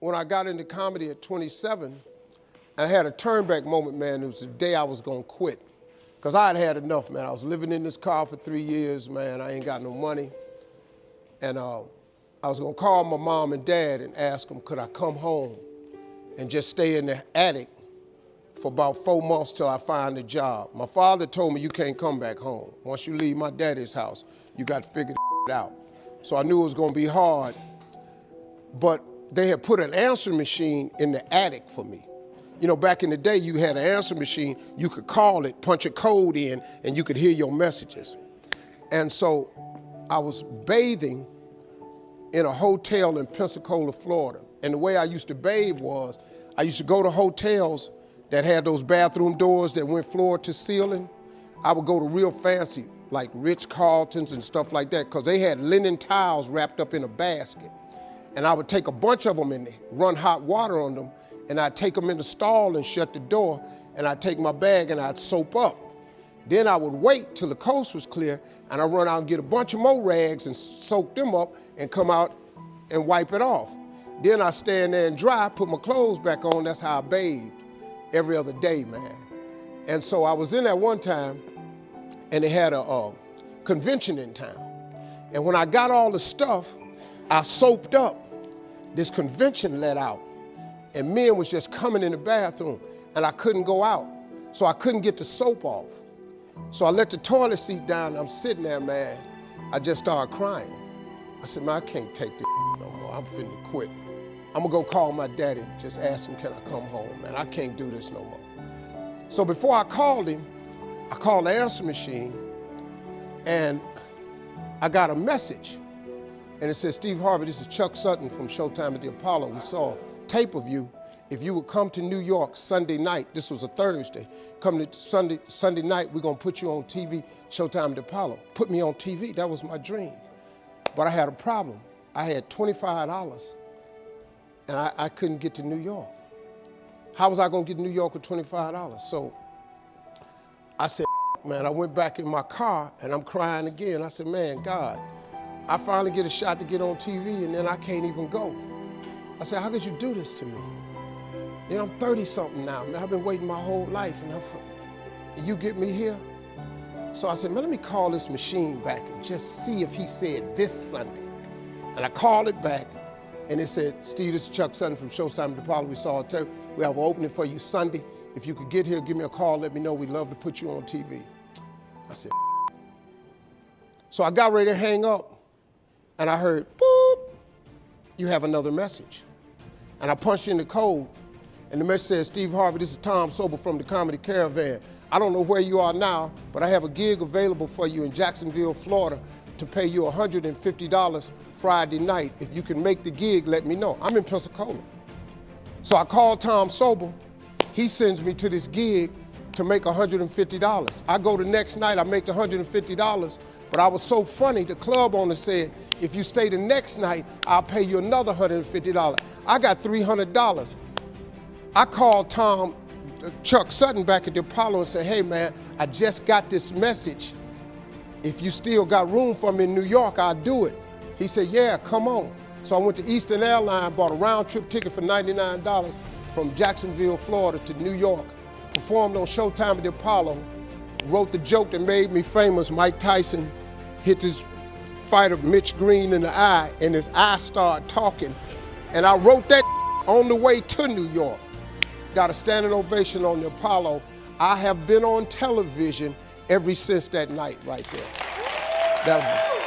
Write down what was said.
when I got into comedy at 27, I had a turnback moment, man. It was the day I was gonna quit. Because I had had enough, man. I was living in this car for 3 years, man. I ain't got no money. And I was gonna call my mom and dad and ask them, could I come home and just stay in the attic for about 4 months till I find a job. My father told me, you can't come back home. Once you leave my daddy's house, you got to figure it out. So I knew it was gonna be hard, but they had put an answer machine in the attic for me. You know, back in the day, you had an answer machine, you could call it, punch a code in, and you could hear your messages. And so I was bathing in a hotel in Pensacola, Florida. And the way I used to bathe was, I used to go to hotels that had those bathroom doors that went floor to ceiling. I would go to real fancy, like Ritz-Carltons and stuff like that, because they had linen towels wrapped up in a basket. And I would take a bunch of them and run hot water on them, and I'd take them in the stall and shut the door, and I'd take my bag and I'd soap up. Then I would wait till the coast was clear, and I'd run out and get a bunch of more rags and soak them up and come out and wipe it off. Then I'd stand there and dry, put my clothes back on. That's how I bathed every other day, man. And so I was in there one time, and they had a convention in town. And when I got all the stuff, I soaped up. This convention let out, and men was just coming in the bathroom, and I couldn't go out, so I couldn't get the soap off. So I let the toilet seat down, and I'm sitting there, man. I just started crying. I said, man, I can't take this no more. I'm finna quit. I'm gonna go call my daddy, just ask him, can I come home, man? I can't do this no more. So before I called him, I called the answer machine, and I got a message. And it said, Steve Harvey, this is Chuck Sutton from Showtime at the Apollo. We saw a tape of you. If you would come to New York Sunday night, this was a Thursday, come to Sunday night, we're gonna put you on TV, Showtime at the Apollo. Put me on TV, that was my dream. But I had a problem. I had $25, and I couldn't get to New York. How was I gonna get to New York with $25? So I said, man, I went back in my car, and I'm crying again. I said, man, God, I finally get a shot to get on TV, and then I can't even go. I said, how could you do this to me? You know, I'm 30-something now, man. I've been waiting my whole life, and you get me here? So I said, man, let me call this machine back and just see if he said this Sunday. And I called it back, and it said, Steve, this is Chuck Sutton from Showtime at the Apollo. We saw a tape. We have an opening for you Sunday. If you could get here, give me a call, let me know. We'd love to put you on TV. I said, so I got ready to hang up, and I heard, boop, you have another message. And I punched in the code, and the message says, Steve Harvey, this is Tom Sobel from the Comedy Caravan. I don't know where you are now, but I have a gig available for you in Jacksonville, Florida, to pay you $150 Friday night. If you can make the gig, let me know. I'm in Pensacola. So I called Tom Sobel. He sends me to this gig to make $150. I go the next night, I make the $150, but I was so funny, the club owner said, if you stay the next night, I'll pay you another $150. I got $300. I called Chuck Sutton back at the Apollo and said, hey man, I just got this message. If you still got room for me in New York, I'll do it. He said, yeah, come on. So I went to Eastern Airlines, bought a round trip ticket for $99 from Jacksonville, Florida to New York, performed on Showtime at the Apollo, wrote the joke that made me famous. Mike Tyson hit this fighter, Mitch Green, in the eye, and his eye started talking. And I wrote that on the way to New York. Got a standing ovation on the Apollo. I have been on television ever since that night right there. That was